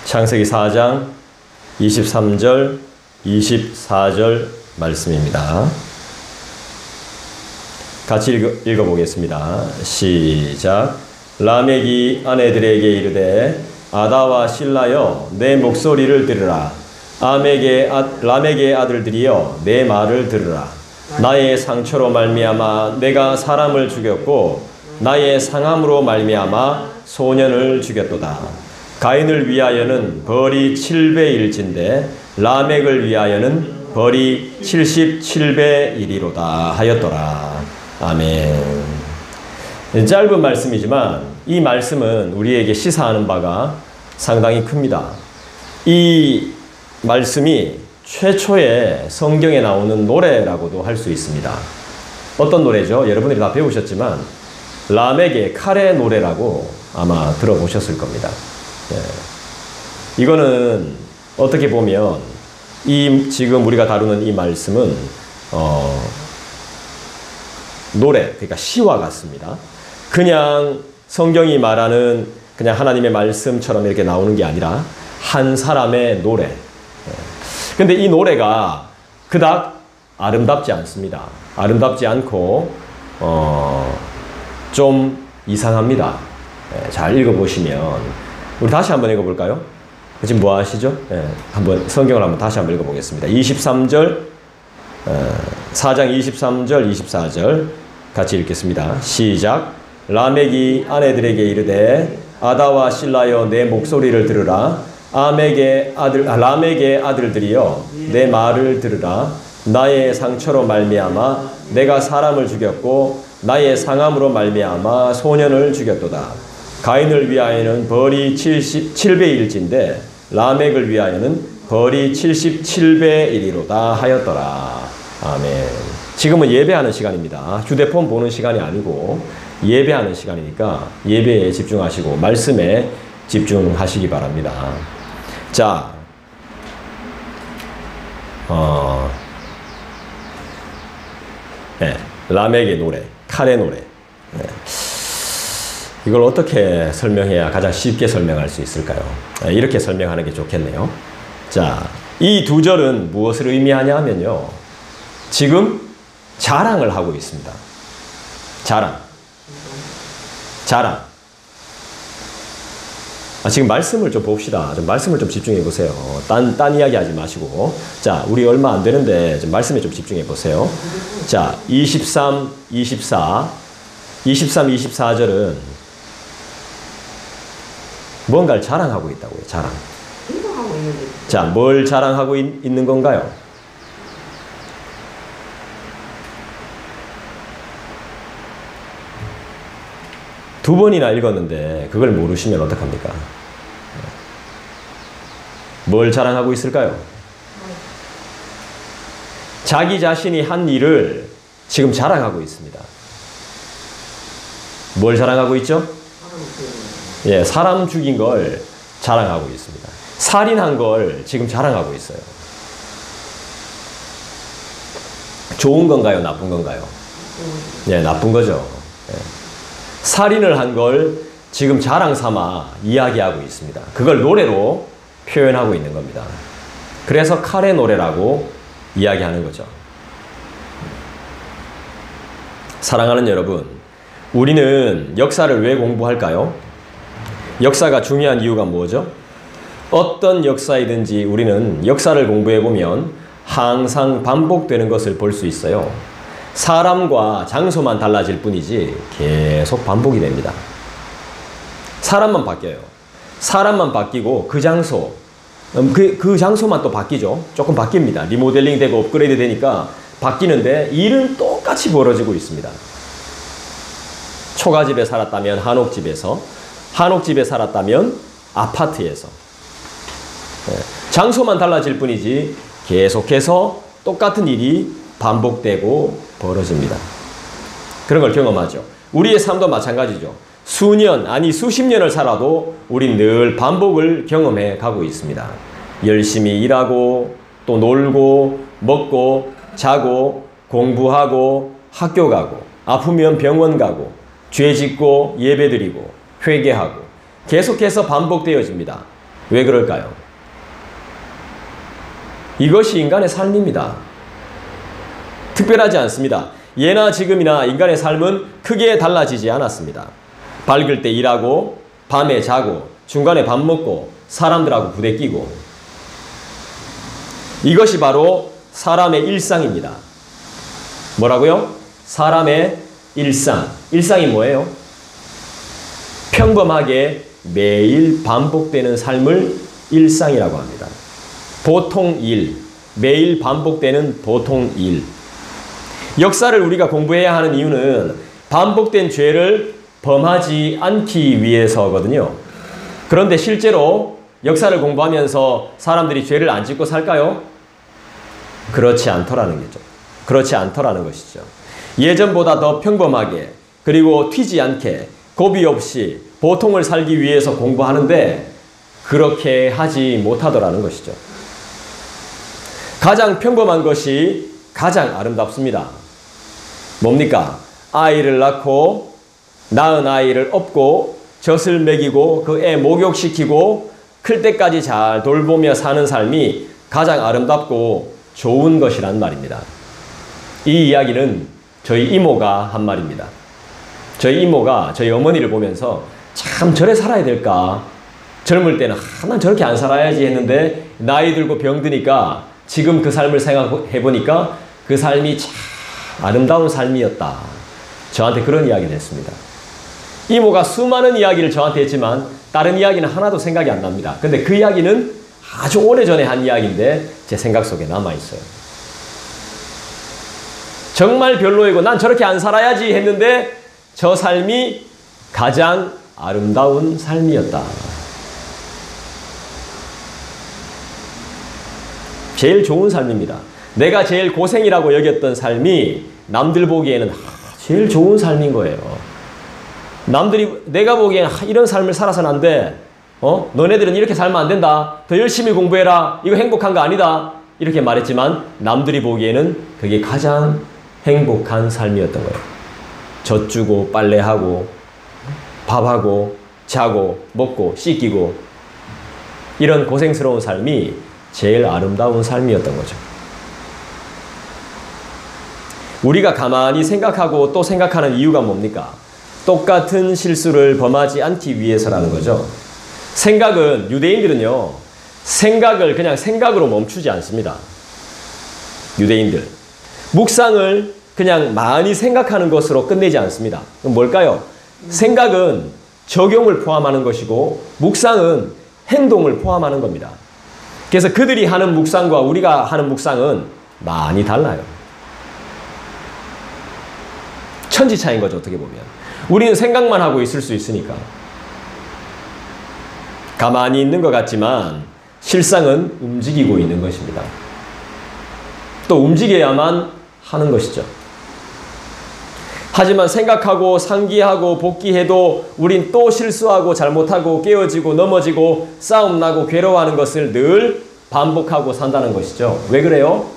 창세기 4장 23절, 24절 말씀입니다. 같이 읽어보겠습니다. 시작. 라멕이 아내들에게 이르되 아다와 실라여 내 목소리를 들으라. 라멕의 아들들이여 내 말을 들으라. 나의 상처로 말미암아 내가 사람을 죽였고 나의 상함으로 말미암아 소년을 죽였도다. 가인을 위하여는 벌이 7배일진데 라멕을 위하여는 벌이 77배이리로다 하였더라. 아멘. 짧은 말씀이지만 이 말씀은 우리에게 시사하는 바가 상당히 큽니다. 이 말씀이 최초의 성경에 나오는 노래라고도 할 수 있습니다. 어떤 노래죠? 여러분들이 다 배우셨지만 라멕의 칼의 노래라고 아마 들어보셨을 겁니다. 이거는 어떻게 보면 지금 우리가 다루는 이 말씀은 노래, 그러니까 시와 같습니다. 그냥 성경이 말하는 그냥 하나님의 말씀처럼 이렇게 나오는 게 아니라 한 사람의 노래. 근데 이 노래가 그닥 아름답지 않습니다. 아름답지 않고 좀 이상합니다. 잘 읽어보시면 우리 다시 한번 읽어볼까요? 지금 뭐 하시죠? 한번 성경을 한번 다시 한번 읽어보겠습니다. 4장 23절, 24절 같이 읽겠습니다. 시작. 라멕이 아내들에게 이르되 아다와 실라여 내 목소리를 들으라. 라멕의 아들들이여 내 말을 들으라. 나의 상처로 말미암아 내가 사람을 죽였고 나의 상함으로 말미암아 소년을 죽였도다. 가인을 위하여는 벌이 7배일진데 라멕을 위하여는 벌이 77배이리로다 하였더라. 아멘. 지금은 예배하는 시간입니다. 휴대폰 보는 시간이 아니고 예배하는 시간이니까 예배에 집중하시고 말씀에 집중하시기 바랍니다. 자, 라멕의 노래, 칼의 노래. 이걸 어떻게 설명해야 가장 쉽게 설명할 수 있을까요? 이렇게 설명하는 게 좋겠네요. 자, 이 두 절은 무엇을 의미하냐 하면요. 지금 자랑을 하고 있습니다. 자랑. 지금 말씀을 좀 봅시다. 말씀을 좀 집중해 보세요. 딴 이야기 하지 마시고. 자, 우리 얼마 안 되는데 좀 말씀에 좀 집중해 보세요. 자, 23, 24절은 뭔가를 자랑하고 있다고요. 자랑. 자, 뭘 자랑하고 있는 건가요? 두 번이나 읽었는데 그걸 모르시면 어떡합니까? 뭘 자랑하고 있을까요? 자기 자신이 한 일을 지금 자랑하고 있습니다. 뭘 자랑하고 있죠? 사람 죽인 걸 자랑하고 있습니다. 살인한 걸 지금 자랑하고 있어요. 좋은 건가요? 나쁜 건가요? 나쁜 거죠. 살인을 한 걸 지금 자랑 삼아 이야기하고 있습니다. 그걸 노래로 표현하고 있는 겁니다. 그래서 칼의 노래라고 이야기하는 거죠. 사랑하는 여러분, 우리는 역사를 왜 공부할까요? 역사가 중요한 이유가 뭐죠? 어떤 역사이든지 우리는 역사를 공부해보면 항상 반복되는 것을 볼 수 있어요. 사람과 장소만 달라질 뿐이지 계속 반복이 됩니다. 사람만 바뀌어요. 사람만 바뀌고 그 장소, 그 장소만 또 바뀌죠. 조금 바뀝니다. 리모델링 되고 업그레이드 되니까 바뀌는데 일은 똑같이 벌어지고 있습니다. 초가집에 살았다면 한옥집에서, 한옥집에 살았다면 아파트에서. 장소만 달라질 뿐이지 계속해서 똑같은 일이 반복되고 벌어집니다. 그런 걸 경험하죠. 우리의 삶도 마찬가지죠. 수년, 아니 수십 년을 살아도 우린 늘 반복을 경험해 가고 있습니다. 열심히 일하고 또 놀고 먹고 자고 공부하고 학교 가고 아프면 병원 가고 죄 짓고 예배드리고 회개하고 계속해서 반복되어집니다. 왜 그럴까요? 이것이 인간의 삶입니다. 특별하지 않습니다. 예나 지금이나 인간의 삶은 크게 달라지지 않았습니다. 밝을 때 일하고 밤에 자고 중간에 밥 먹고 사람들하고 부대끼고, 이것이 바로 사람의 일상입니다. 뭐라고요? 사람의 일상. 일상이 뭐예요? 평범하게 매일 반복되는 삶을 일상이라고 합니다. 보통 일, 매일 반복되는 보통 일. 역사를 우리가 공부해야 하는 이유는 반복된 죄를 범하지 않기 위해서거든요. 그런데 실제로 역사를 공부하면서 사람들이 죄를 안 짓고 살까요? 그렇지 않더라는 거죠. 그렇지 않더라는 것이죠. 예전보다 더 평범하게, 그리고 튀지 않게, 고비 없이 보통을 살기 위해서 공부하는데 그렇게 하지 못하더라는 것이죠. 가장 평범한 것이 가장 아름답습니다. 뭡니까? 아이를 낳고 낳은 아이를 업고 젖을 먹이고 그 애 목욕시키고 클 때까지 잘 돌보며 사는 삶이 가장 아름답고 좋은 것이란 말입니다. 이 이야기는 저희 이모가 한 말입니다. 저희 이모가 저희 어머니를 보면서 참 저래 살아야 될까? 젊을 때는 난 저렇게 안 살아야지 했는데 나이 들고 병드니까 지금 그 삶을 생각해보니까 그 삶이 참 아름다운 삶이었다. 저한테 그런 이야기를 했습니다. 이모가 수많은 이야기를 저한테 했지만 다른 이야기는 하나도 생각이 안 납니다. 근데 그 이야기는 아주 오래전에 한 이야기인데 제 생각 속에 남아있어요. 정말 별로이고 난 저렇게 안 살아야지 했는데 저 삶이 가장 아름다운 삶이었다. 제일 좋은 삶입니다. 내가 제일 고생이라고 여겼던 삶이 남들 보기에는 제일 좋은 삶인 거예요. 남들이 내가 보기엔 이런 삶을 살아서는 안 돼. 너네들은 이렇게 살면 안 된다. 더 열심히 공부해라. 이거 행복한 거 아니다. 이렇게 말했지만 남들이 보기에는 그게 가장 행복한 삶이었던 거예요. 젖 주고 빨래하고 밥하고 자고 먹고 씻기고 이런 고생스러운 삶이 제일 아름다운 삶이었던 거죠. 우리가 가만히 생각하고 또 생각하는 이유가 뭡니까? 똑같은 실수를 범하지 않기 위해서라는 거죠. 생각은, 유대인들은요, 생각을 그냥 생각으로 멈추지 않습니다. 유대인들. 묵상을 그냥 많이 생각하는 것으로 끝내지 않습니다. 그럼 뭘까요? 생각은 적용을 포함하는 것이고 묵상은 행동을 포함하는 겁니다. 그래서 그들이 하는 묵상과 우리가 하는 묵상은 많이 달라요. 천지 차이인 거죠, 어떻게 보면. 우리는 생각만 하고 있을 수 있으니까. 가만히 있는 것 같지만 실상은 움직이고 있는 것입니다. 또 움직여야만 하는 것이죠. 하지만 생각하고 상기하고 복귀해도 우린 또 실수하고 잘못하고 깨어지고 넘어지고 싸움나고 괴로워하는 것을 늘 반복하고 산다는 것이죠. 왜 그래요?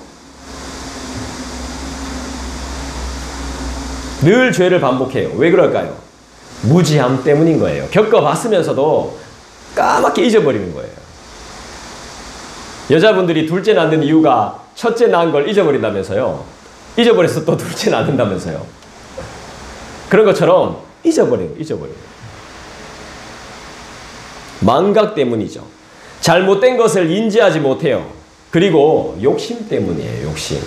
늘 죄를 반복해요. 왜 그럴까요? 무지함 때문인 거예요. 겪어봤으면서도 까맣게 잊어버리는 거예요. 여자분들이 둘째 낳는 이유가 첫째 낳은 걸 잊어버린다면서요. 잊어버려서 또 둘째 낳는다면서요. 그런 것처럼 잊어버려요. 망각 때문이죠. 잘못된 것을 인지하지 못해요. 그리고 욕심 때문이에요. 욕심.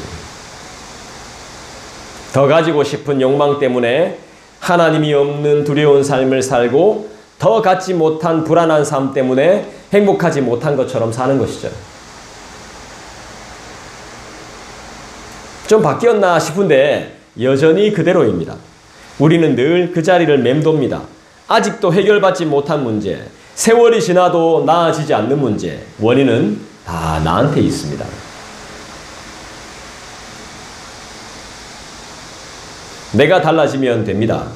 더 가지고 싶은 욕망 때문에 하나님이 없는 두려운 삶을 살고 더 갖지 못한 불안한 삶 때문에 행복하지 못한 것처럼 사는 것이죠. 좀 바뀌었나 싶은데 여전히 그대로입니다. 우리는 늘 그 자리를 맴돕니다. 아직도 해결받지 못한 문제, 세월이 지나도 나아지지 않는 문제, 원인은 다 나한테 있습니다. 내가 달라지면 됩니다.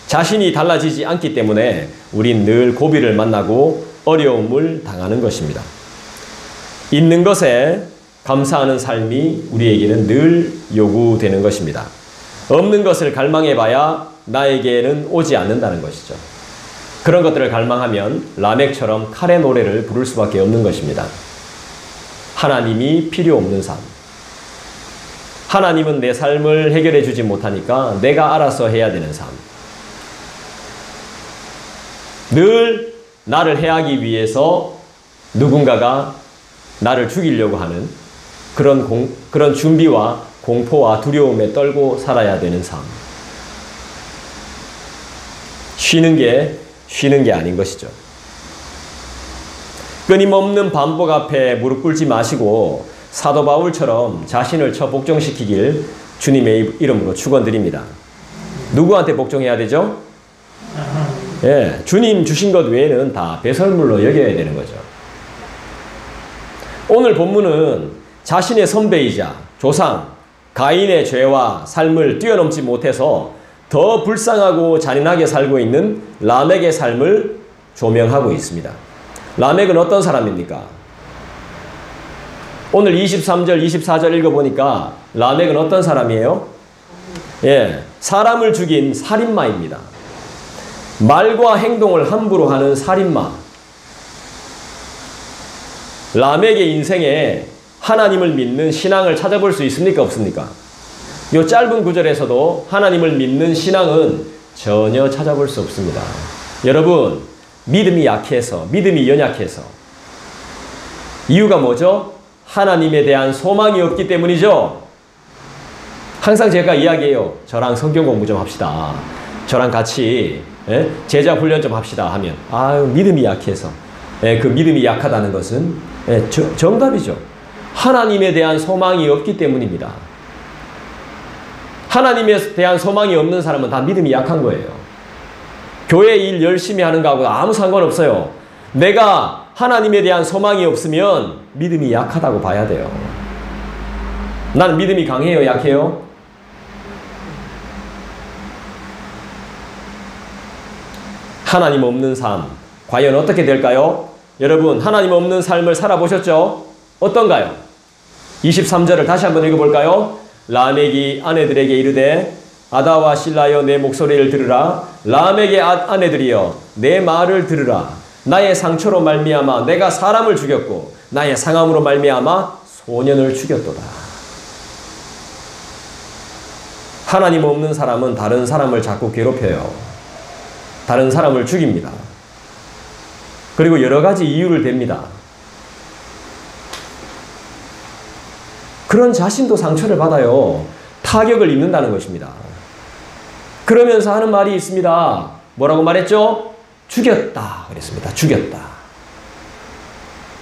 자신이 달라지지 않기 때문에 우린 늘 고비를 만나고 어려움을 당하는 것입니다. 있는 것에 감사하는 삶이 우리에게는 늘 요구되는 것입니다. 없는 것을 갈망해봐야 나에게는 오지 않는다는 것이죠. 그런 것들을 갈망하면 라멕처럼 칼의 노래를 부를 수밖에 없는 것입니다. 하나님이 필요 없는 삶. 하나님은 내 삶을 해결해 주지 못하니까 내가 알아서 해야 되는 삶. 늘 나를 해하기 위해서 누군가가 나를 죽이려고 하는 그런 준비와 공포와 두려움에 떨고 살아야 되는 삶. 쉬는 게 아닌 것이죠. 끊임없는 반복 앞에 무릎 꿇지 마시고 사도 바울처럼 자신을 복종시키길 주님의 이름으로 축원드립니다. 누구한테 복종해야 되죠? 예, 주님 주신 것 외에는 다 배설물로 여겨야 되는 거죠. 오늘 본문은 자신의 선배이자 조상 가인의 죄와 삶을 뛰어넘지 못해서 더 불쌍하고 잔인하게 살고 있는 라멕의 삶을 조명하고 있습니다. 라멕은 어떤 사람입니까? 오늘 23절, 24절 읽어보니까 라멕은 어떤 사람이에요? 예, 사람을 죽인 살인마입니다. 말과 행동을 함부로 하는 살인마. 라멕의 인생에 하나님을 믿는 신앙을 찾아볼 수 있습니까? 없습니까? 이 짧은 구절에서도 하나님을 믿는 신앙은 전혀 찾아볼 수 없습니다. 여러분, 믿음이 약해서, 믿음이 연약해서. 이유가 뭐죠? 하나님에 대한 소망이 없기 때문이죠. 항상 제가 이야기해요. 저랑 성경 공부 좀 합시다. 저랑 같이 제자 훈련 좀 합시다 하면 믿음이 약해서. 그 믿음이 약하다는 것은 정답이죠. 하나님에 대한 소망이 없기 때문입니다. 하나님에 대한 소망이 없는 사람은 다 믿음이 약한 거예요. 교회 일 열심히 하는 거하고 아무 상관없어요. 내가 하나님에 대한 소망이 없으면 믿음이 약하다고 봐야 돼요. 나는 믿음이 강해요? 약해요? 하나님 없는 삶, 과연 어떻게 될까요? 여러분, 하나님 없는 삶을 살아보셨죠? 어떤가요? 23절을 다시 한번 읽어볼까요? 라멕이 아내들에게 이르되 아다와 실라여 내 목소리를 들으라. 라멕의 아내들이여 내 말을 들으라. 나의 상처로 말미암아 내가 사람을 죽였고 나의 상함으로 말미암아 소년을 죽였도다. 하나님 없는 사람은 다른 사람을 자꾸 괴롭혀요. 다른 사람을 죽입니다. 그리고 여러 가지 이유를 댑니다. 그런 자신도 상처를 받아요. 타격을 입는다는 것입니다. 그러면서 하는 말이 있습니다. 뭐라고 말했죠? 죽였다 그랬습니다. 죽였다.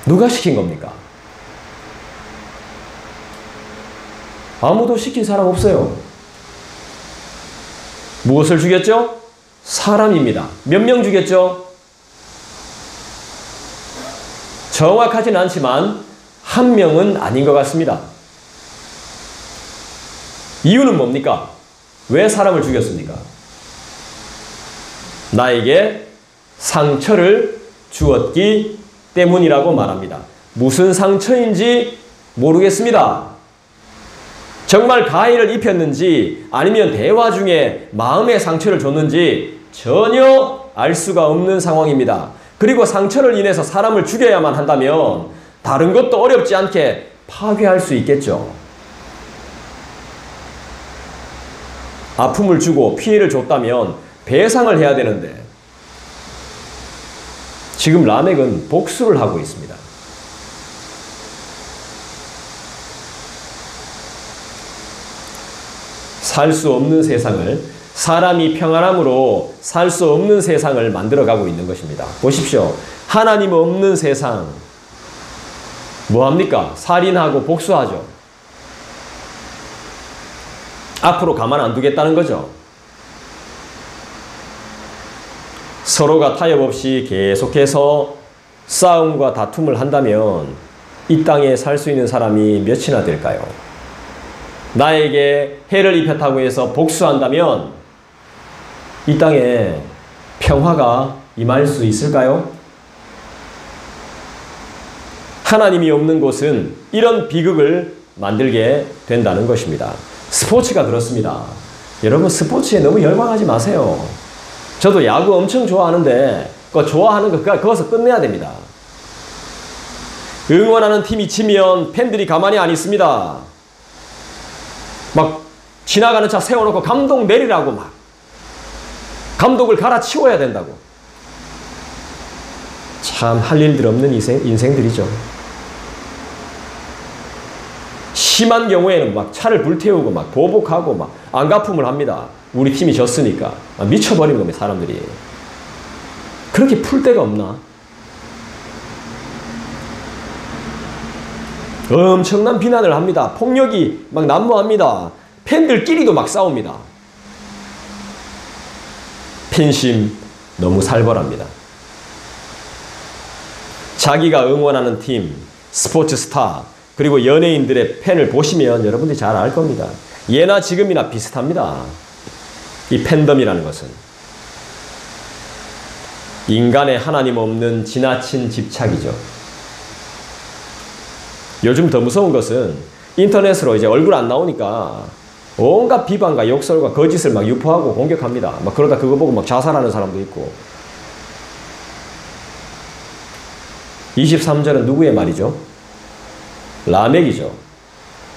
누가 시킨 겁니까? 아무도 시킨 사람 없어요. 무엇을 죽였죠? 사람입니다. 몇 명 죽였죠? 정확하진 않지만 한 명은 아닌 것 같습니다. 이유는 뭡니까? 왜 사람을 죽였습니까? 나에게 상처를 주었기 때문이라고 말합니다. 무슨 상처인지 모르겠습니다. 정말 가해를 입혔는지 아니면 대화 중에 마음의 상처를 줬는지 전혀 알 수가 없는 상황입니다. 그리고 상처를 인해서 사람을 죽여야만 한다면 다른 것도 어렵지 않게 파괴할 수 있겠죠. 아픔을 주고 피해를 줬다면 배상을 해야 되는데 지금 라멕은 복수를 하고 있습니다. 살 수 없는 세상을, 사람이 평안함으로 살 수 없는 세상을 만들어가고 있는 것입니다. 보십시오. 하나님 없는 세상 뭐합니까? 살인하고 복수하죠. 앞으로 가만 안 두겠다는 거죠. 서로가 타협 없이 계속해서 싸움과 다툼을 한다면 이 땅에 살 수 있는 사람이 몇이나 될까요? 나에게 해를 입혔다고 해서 복수한다면 이 땅에 평화가 임할 수 있을까요? 하나님이 없는 곳은 이런 비극을 만들게 된다는 것입니다. 스포츠가 그렇습니다. 여러분 스포츠에 너무 열광하지 마세요. 저도 야구 엄청 좋아하는데 그 좋아하는 거 거기서 끝내야 됩니다. 응원하는 팀이 지면 팬들이 가만히 안 있습니다. 막 지나가는 차 세워놓고 감독 내리라고 막 감독을 갈아치워야 된다고. 참 할 일들 없는 인생들이죠. 심한 경우에는 막 차를 불태우고 막 보복하고 막 안갚음을 합니다. 우리 팀이 졌으니까. 미쳐버리는 겁니다, 사람들이. 그렇게 풀 데가 없나? 엄청난 비난을 합니다. 폭력이 막 난무합니다. 팬들끼리도 막 싸웁니다. 팬심 너무 살벌합니다. 자기가 응원하는 팀, 스포츠 스타, 그리고 연예인들의 팬을 보시면 여러분들이 잘 알 겁니다. 예나 지금이나 비슷합니다. 이 팬덤이라는 것은 인간의 하나님 없는 지나친 집착이죠. 요즘 더 무서운 것은 인터넷으로 이제 얼굴 안 나오니까 온갖 비방과 욕설과 거짓을 막 유포하고 공격합니다. 막 그러다 그거 보고 막 자살하는 사람도 있고. 23절은 누구의 말이죠? 라멕이죠.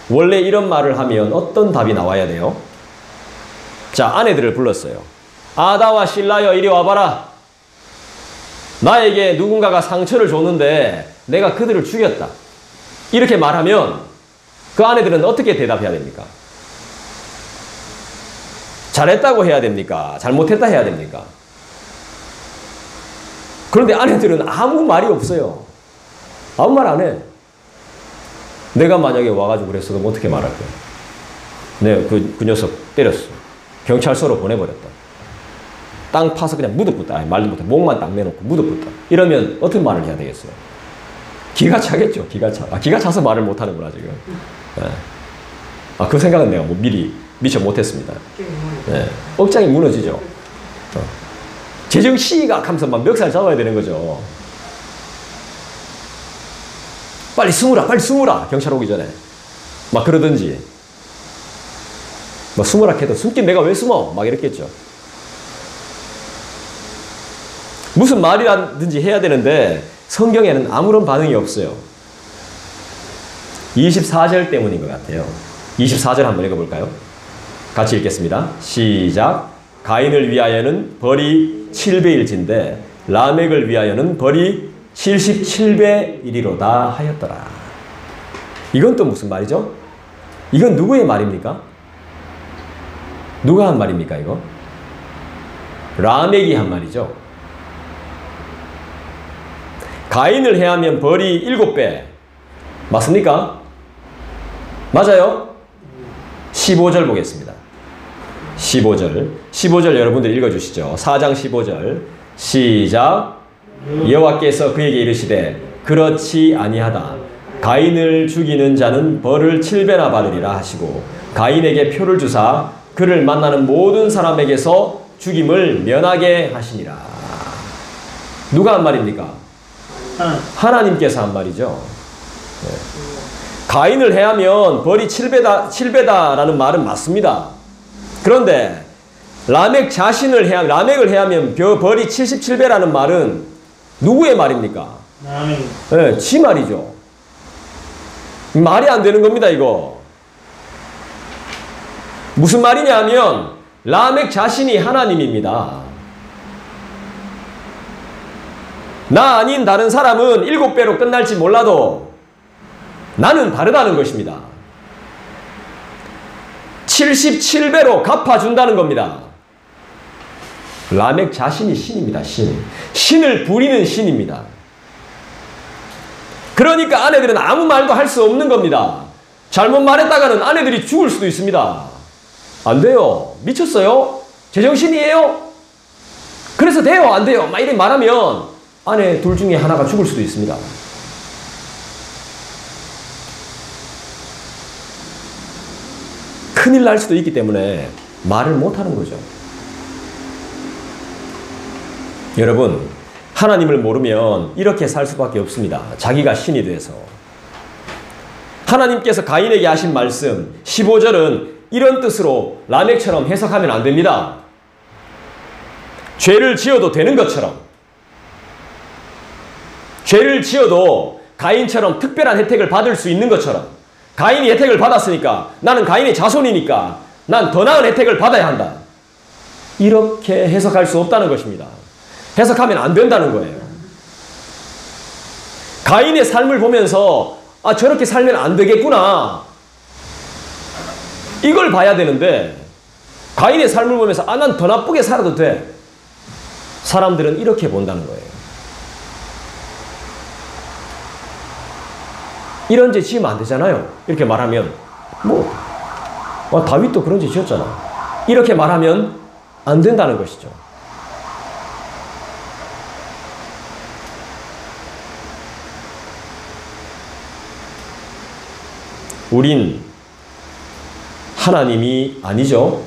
원래 이런 말을 하면 어떤 답이 나와야 돼요? 자, 아내들을 불렀어요. 아다와 실라여 이리 와봐라. 나에게 누군가가 상처를 줬는데 내가 그들을 죽였다. 이렇게 말하면 그 아내들은 어떻게 대답해야 됩니까? 잘했다고 해야 됩니까? 잘못했다 해야 됩니까? 그런데 아내들은 아무 말이 없어요. 아무 말 안 해. 내가 만약에 와가지고 그랬어도 어떻게 말할 거야? 네, 그 녀석 때렸어. 경찰서로 보내버렸다. 땅 파서 그냥 묻어붙다. 말도 못해. 목만 딱 내놓고 묻어붙다. 이러면 어떤 말을 해야 되겠어요? 기가 차겠죠. 기가 차. 기가 차서 말을 못하는구나 지금. 네. 그 생각은 내가 미리 미처 못했습니다. 네. 억장이 무너지죠. 제정시가 하면서 막 멱살 잡아야 되는 거죠. 빨리 숨으라, 빨리 숨으라. 경찰 오기 전에. 막 그러든지. 막 숨으라 해도 숨긴 내가 왜 숨어? 막 이랬겠죠. 무슨 말이라든지 해야 되는데 성경에는 아무런 반응이 없어요. 24절 때문인 것 같아요. 24절 한번 읽어볼까요? 같이 읽겠습니다. 시작. 가인을 위하여는 벌이 7배일진데 라멕을 위하여는 벌이 77배이리로다 하였더라. 이건 또 무슨 말이죠? 이건 누구의 말입니까? 누가 한 말입니까 이거? 라멕이 한 말이죠. 가인을 해하면 벌이 7배. 맞습니까? 맞아요? 15절 보겠습니다. 15절 여러분들 읽어주시죠. 4장 15절 시작. 여호와께서 그에게 이르시되 그렇지 아니하다. 가인을 죽이는 자는 벌을 7배나 받으리라 하시고 가인에게 표를 주사 그를 만나는 모든 사람에게서 죽임을 면하게 하시니라. 누가 한 말입니까? 하나님께서 한 말이죠. 네. 가인을 해하면 벌이 7배다라는 말은 맞습니다. 그런데 라멕을 해하면 벌이 77배라는 말은 누구의 말입니까? 네, 지 말이죠. 말이 안 되는 겁니다, 이거. 무슨 말이냐 하면 라멕 자신이 하나님입니다. 나 아닌 다른 사람은 7배로 끝날지 몰라도 나는 다르다는 것입니다. 77배로 갚아준다는 겁니다. 라멕 자신이 신입니다. 신을 부리는 신입니다. 그러니까 아내들은 아무 말도 할 수 없는 겁니다. 잘못 말했다가는 아내들이 죽을 수도 있습니다. 안 돼요. 미쳤어요? 제정신이에요? 그래서 돼요? 안 돼요? 막 이렇게 말하면 아내 둘 중에 하나가 죽을 수도 있습니다. 큰일 날 수도 있기 때문에 말을 못하는 거죠. 여러분, 하나님을 모르면 이렇게 살 수밖에 없습니다. 자기가 신이 돼서. 하나님께서 가인에게 하신 말씀 15절은 이런 뜻으로 라멕처럼 해석하면 안 됩니다. 죄를 지어도 되는 것처럼 죄를 지어도 가인처럼 특별한 혜택을 받을 수 있는 것처럼 가인이 혜택을 받았으니까 나는 가인의 자손이니까 난 더 나은 혜택을 받아야 한다. 이렇게 해석할 수 없다는 것입니다. 해석하면 안 된다는 거예요. 가인의 삶을 보면서 아, 저렇게 살면 안 되겠구나. 이걸 봐야 되는데 가인의 삶을 보면서 아, 난 더 나쁘게 살아도 돼. 사람들은 이렇게 본다는 거예요. 이런 죄 지으면 안 되잖아요. 이렇게 말하면 뭐 다윗도 그런 죄 지었잖아. 이렇게 말하면 안 된다는 것이죠. 우린 하나님이 아니죠.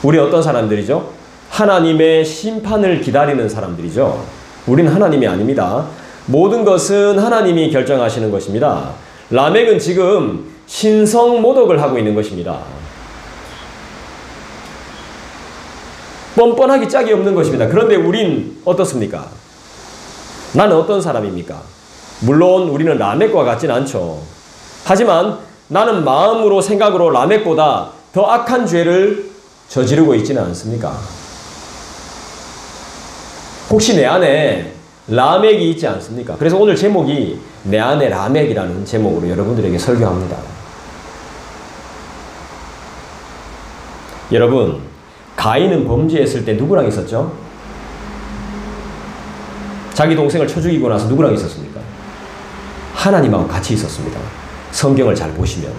우리 어떤 사람들이죠? 하나님의 심판을 기다리는 사람들이죠. 우린 하나님이 아닙니다. 모든 것은 하나님이 결정하시는 것입니다. 라멕은 지금 신성 모독을 하고 있는 것입니다. 뻔뻔하기 짝이 없는 것입니다. 그런데 우린 어떻습니까? 나는 어떤 사람입니까? 물론 우리는 라멕과 같지는 않죠. 하지만 나는 마음으로 생각으로 라멕보다 더 악한 죄를 저지르고 있지는 않습니까? 혹시 내 안에 라멕이 있지 않습니까? 그래서 오늘 제목이 내 안에 라멕이라는 제목으로 여러분들에게 설교합니다. 여러분, 가인은 범죄했을 때 누구랑 있었죠? 자기 동생을 쳐 죽이고 나서 누구랑 있었습니까? 하나님하고 같이 있었습니다. 성경을 잘 보시면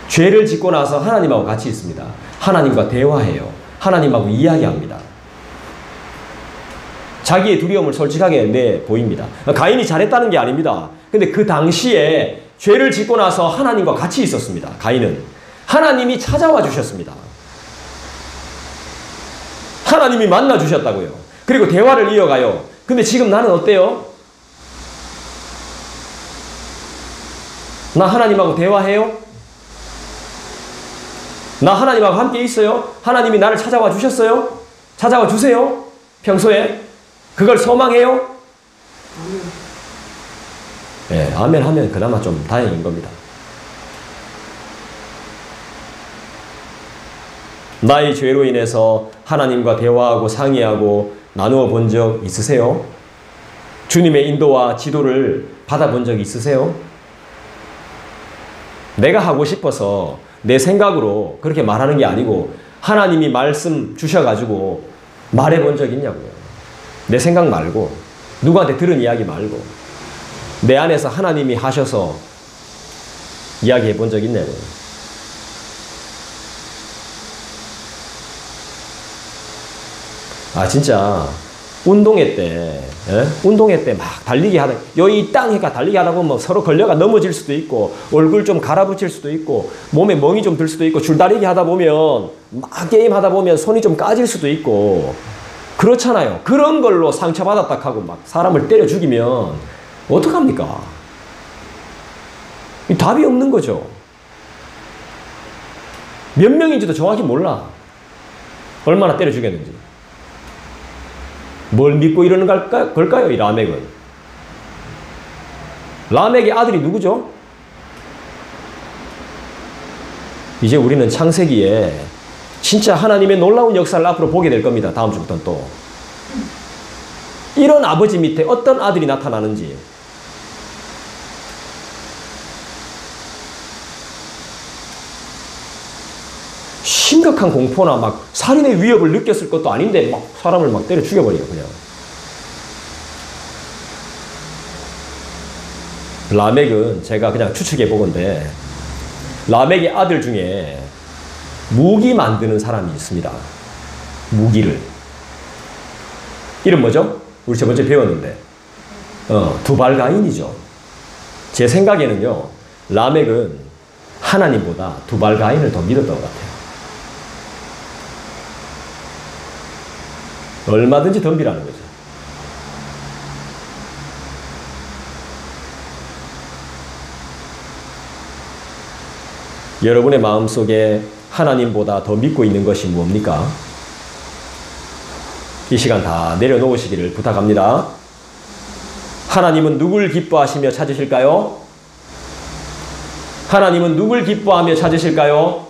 죄를 짓고 나서 하나님하고 같이 있습니다. 하나님과 대화해요. 하나님하고 이야기합니다. 자기의 두려움을 솔직하게 내보입니다. 가인이 잘했다는 게 아닙니다. 근데 그 당시에 죄를 짓고 나서 하나님과 같이 있었습니다. 가인은 하나님이 찾아와 주셨습니다. 하나님이 만나 주셨다고요. 그리고 대화를 이어가요. 근데 지금 나는 어때요? 나 하나님하고 대화해요? 나 하나님하고 함께 있어요? 하나님이 나를 찾아와 주셨어요? 찾아와 주세요? 평소에? 그걸 소망해요? 네, 아멘 하면 그나마 좀 다행인 겁니다. 나의 죄로 인해서 하나님과 대화하고 상의하고 나누어 본 적 있으세요? 주님의 인도와 지도를 받아본 적 있으세요? 내가 하고 싶어서 내 생각으로 그렇게 말하는 게 아니고 하나님이 말씀 주셔가지고 말해본 적 있냐고요. 내 생각 말고 누구한테 들은 이야기 말고 내 안에서 하나님이 하셔서 이야기해 본 적 있냐고요. 아 진짜 운동회 때 막 달리기 하다 여기 땅이니까 달리기 하다 보면 서로 걸려가 넘어질 수도 있고 얼굴 좀 갈아붙일 수도 있고 몸에 멍이 좀 들 수도 있고 줄다리기 하다 보면 막 게임 하다 보면 손이 좀 까질 수도 있고 그렇잖아요. 그런 걸로 상처받았다 하고 막 사람을 때려 죽이면 어떡합니까? 이 답이 없는 거죠. 몇 명인지도 정확히 몰라. 얼마나 때려 죽였는지. 뭘 믿고 이러는 걸까요? 이 라멕은. 라멕의 아들이 누구죠? 이제 우리는 창세기에 진짜 하나님의 놀라운 역사를 앞으로 보게 될 겁니다. 다음 주부터는 또. 이런 아버지 밑에 어떤 아들이 나타나는지. 심각한 공포나 막 살인의 위협을 느꼈을 것도 아닌데 막 사람을 막 때려 죽여버려요, 그냥. 라멕은 제가 그냥 추측해 보건데 라멕의 아들 중에 무기 만드는 사람이 있습니다. 무기를. 이름 뭐죠? 우리 저번주에 배웠는데. 두발가인이죠. 제 생각에는요, 라멕은 하나님보다 두발가인을 더 믿었던 것 같아요. 얼마든지 덤비라는 거죠. 여러분의 마음속에 하나님보다 더 믿고 있는 것이 뭡니까? 이 시간 다 내려놓으시기를 부탁합니다. 하나님은 누굴 기뻐하시며 찾으실까요? 하나님은 누굴 기뻐하며 찾으실까요?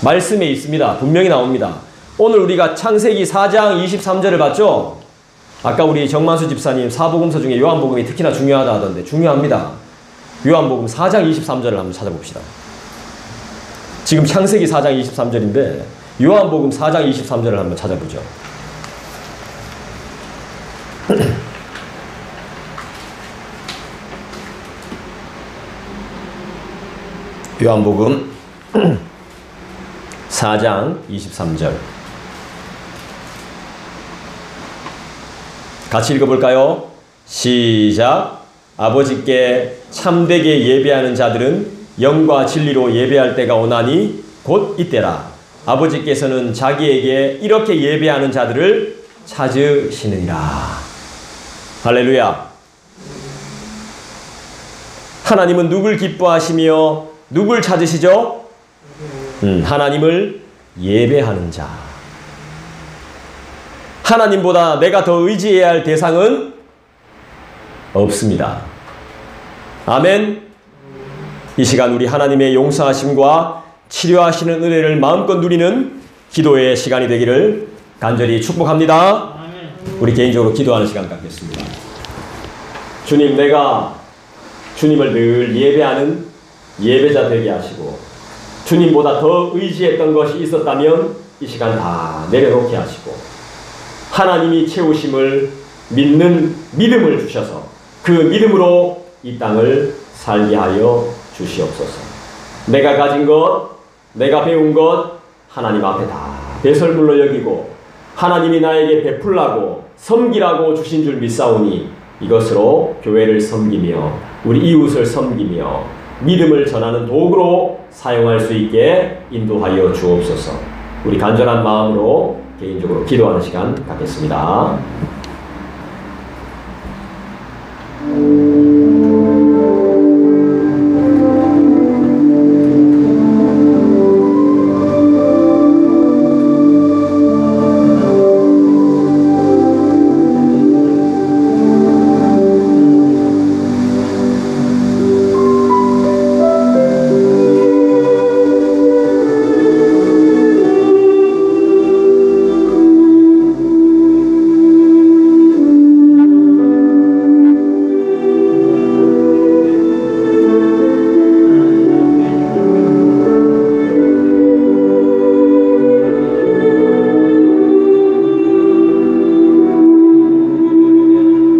말씀에 있습니다. 분명히 나옵니다. 오늘 우리가 창세기 4장 23절을 봤죠? 아까 우리 정만수 집사님 사복음서 중에 요한복음이 특히나 중요하다 하던데 중요합니다. 요한복음 4장 23절을 한번 찾아봅시다. 지금 창세기 4장 23절인데 요한복음 4장 23절을 한번 찾아보죠. 요한복음 4장 23절 같이 읽어볼까요? 시작. 아버지께 참되게 예배하는 자들은 영과 진리로 예배할 때가 오나니 곧 이때라. 아버지께서는 자기에게 이렇게 예배하는 자들을 찾으시느니라. 할렐루야. 하나님은 누굴 기뻐하시며 누굴 찾으시죠? 하나님을 예배하는 자. 하나님보다 내가 더 의지해야 할 대상은 없습니다. 아멘. 이 시간 우리 하나님의 용서하심과 치료하시는 은혜를 마음껏 누리는 기도의 시간이 되기를 간절히 축복합니다. 우리 개인적으로 기도하는 시간 갖겠습니다. 주님, 내가 주님을 늘 예배하는 예배자 되게 하시고 주님보다 더 의지했던 것이 있었다면 이 시간 다 내려놓게 하시고 하나님이 채우심을 믿는 믿음을 주셔서 그 믿음으로 이 땅을 살게 하여 주시옵소서. 내가 가진 것, 내가 배운 것 하나님 앞에 다 배설물로 여기고 하나님이 나에게 베풀라고 섬기라고 주신 줄 믿사오니 이것으로 교회를 섬기며 우리 이웃을 섬기며 믿음을 전하는 도구로 사용할 수 있게 인도하여 주옵소서. 우리 간절한 마음으로 개인적으로 기도하는 시간 갖겠습니다.